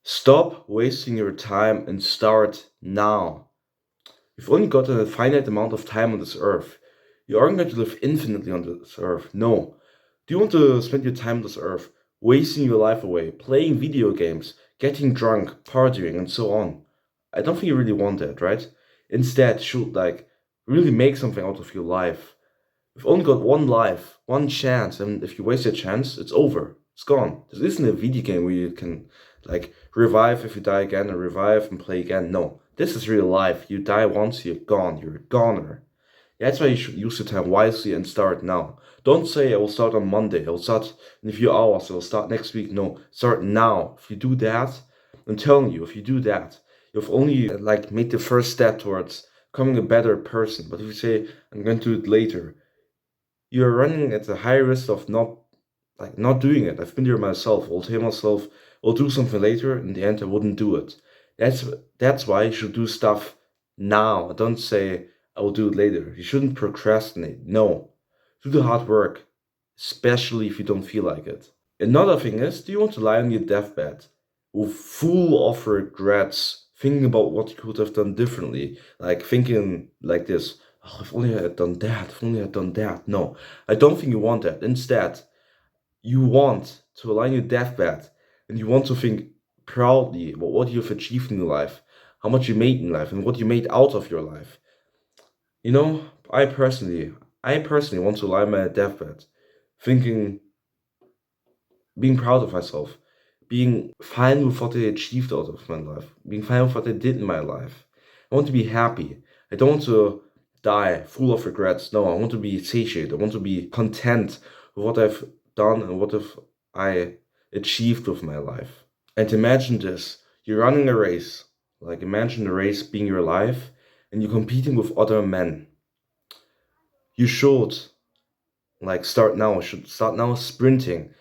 Stop wasting your time and start now. You've only got a finite amount of time on this earth. You aren't going to live infinitely on this earth. No. Do you want to spend your time on this earth wasting your life away, playing video games, getting drunk, partying, and so on? I don't think you really want that, right? Instead, you should really make something out of your life. You've only got one life, one chance, and if you waste your chance, it's over. It's gone. This isn't a video game where you can revive if you die again and revive and play again. No. This is real life. You die once, you're gone. You're a goner. That's why you should use your time wisely and start now. Don't say I will start on Monday, I will start in a few hours, I will start next week. No, start now. If you do that, I'm telling you, if you do that, you've only made the first step towards becoming a better person. But if you say I'm going to do it later, you're running at a high risk of not doing it. I've been there myself. I'll tell myself I'll do something later. In the end, I wouldn't do it. That's why you should do stuff now. Don't say I will do it later. You shouldn't procrastinate. No, do the hard work, especially if you don't feel like it. Another thing is, do you want to lie on your deathbed with full of regrets, thinking about what you could have done differently, thinking like this? Oh, if only I had done that. If only I had done that. No, I don't think you want that. Instead, you want to lie on your deathbed and you want to think proudly about what you've achieved in your life, how much you made in life, and what you made out of your life. You know, I personally want to lie on my deathbed, thinking, being proud of myself, being fine with what I achieved out of my life, being fine with what I did in my life. I want to be happy. I don't want to die full of regrets. No, I want to be satiated. I want to be content with what I've done and what have I achieved with my life. And imagine this, you're running a race. Imagine the race being your life and you're competing with other men. You should start now. Should start now sprinting,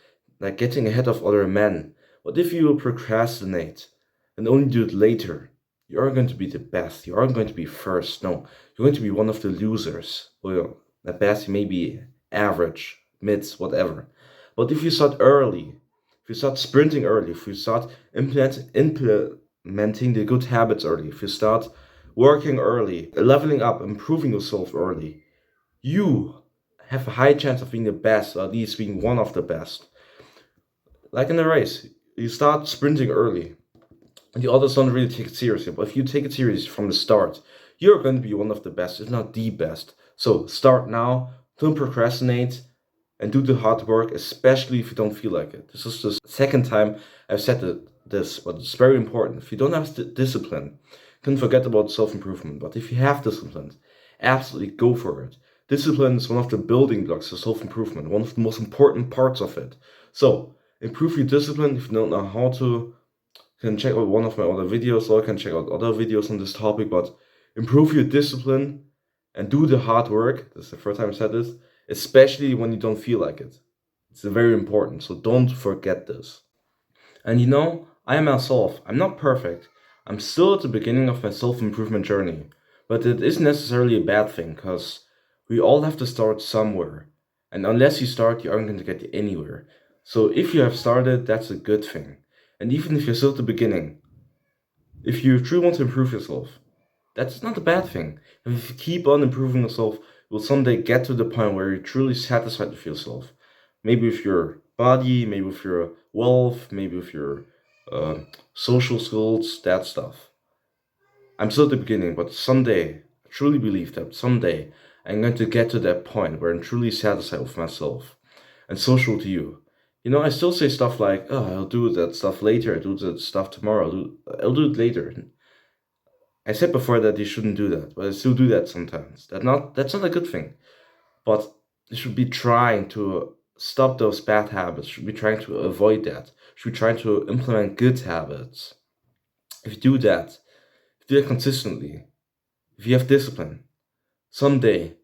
getting ahead of other men. What if you procrastinate and only do it later? You aren't going to be the best. You aren't going to be first. No, you're going to be one of the losers. Well, at best, you may be average, mids, whatever. But if you start early, if you start sprinting early, if you start implementing the good habits early, if you start working early, leveling up, improving yourself early, you have a high chance of being the best, or at least being one of the best. Like in a race, you start sprinting early, and the others don't really take it seriously. But if you take it seriously from the start, you're going to be one of the best, if not the best. So start now, don't procrastinate, and do the hard work, especially if you don't feel like it. This is the second time I've said this, but it's very important. If you don't have discipline, you can forget about self-improvement. But if you have discipline, absolutely go for it. Discipline is one of the building blocks of self-improvement, one of the most important parts of it. So improve your discipline. If you don't know how to, you can check out one of my other videos, or you can check out other videos on this topic. But improve your discipline and do the hard work. This is the first time I said this, especially when you don't feel like it. It's very important. So don't forget this. And I myself, I'm not perfect. I'm still at the beginning of my self-improvement journey. But it isn't necessarily a bad thing, because we all have to start somewhere. And unless you start, you aren't going to get anywhere. So if you have started, that's a good thing. And even if you're still at the beginning, if you truly want to improve yourself, that's not a bad thing. If you keep on improving yourself, you'll someday get to the point where you're truly satisfied with yourself. Maybe with your body, maybe with your wealth, maybe with your social skills, that stuff. I'm still at the beginning, but someday, I truly believe that someday I'm going to get to that point where I'm truly satisfied with myself. And social to you. I still say stuff like, oh, I'll do that stuff later, I'll do that stuff tomorrow, I'll do it later. I said before that you shouldn't do that, but I still do that sometimes. That's not a good thing. But you should be trying to stop those bad habits, should be trying to avoid that, should be trying to implement good habits. If you do that, if you do it consistently, if you have discipline, someday,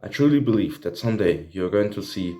I truly believe that someday you're going to see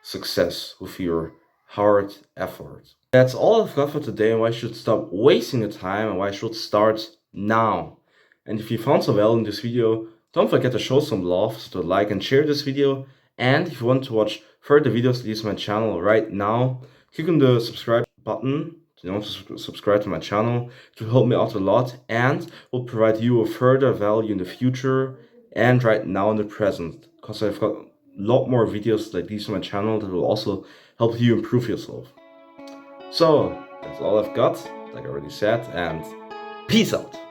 success with your hard effort. That's all I've got for today, and why I should stop wasting the time and why I should start now. And if you found some value in this video, don't forget to show some love, so to like and share this video. And if you want to watch further videos, leave my channel right now. Click on the subscribe button to subscribe to my channel. It will help me out a lot and will provide you with further value in the future and right now in the present, because I've got a lot more videos like these on my channel that will also help you improve yourself. So that's all I've got, like I already said, and peace out.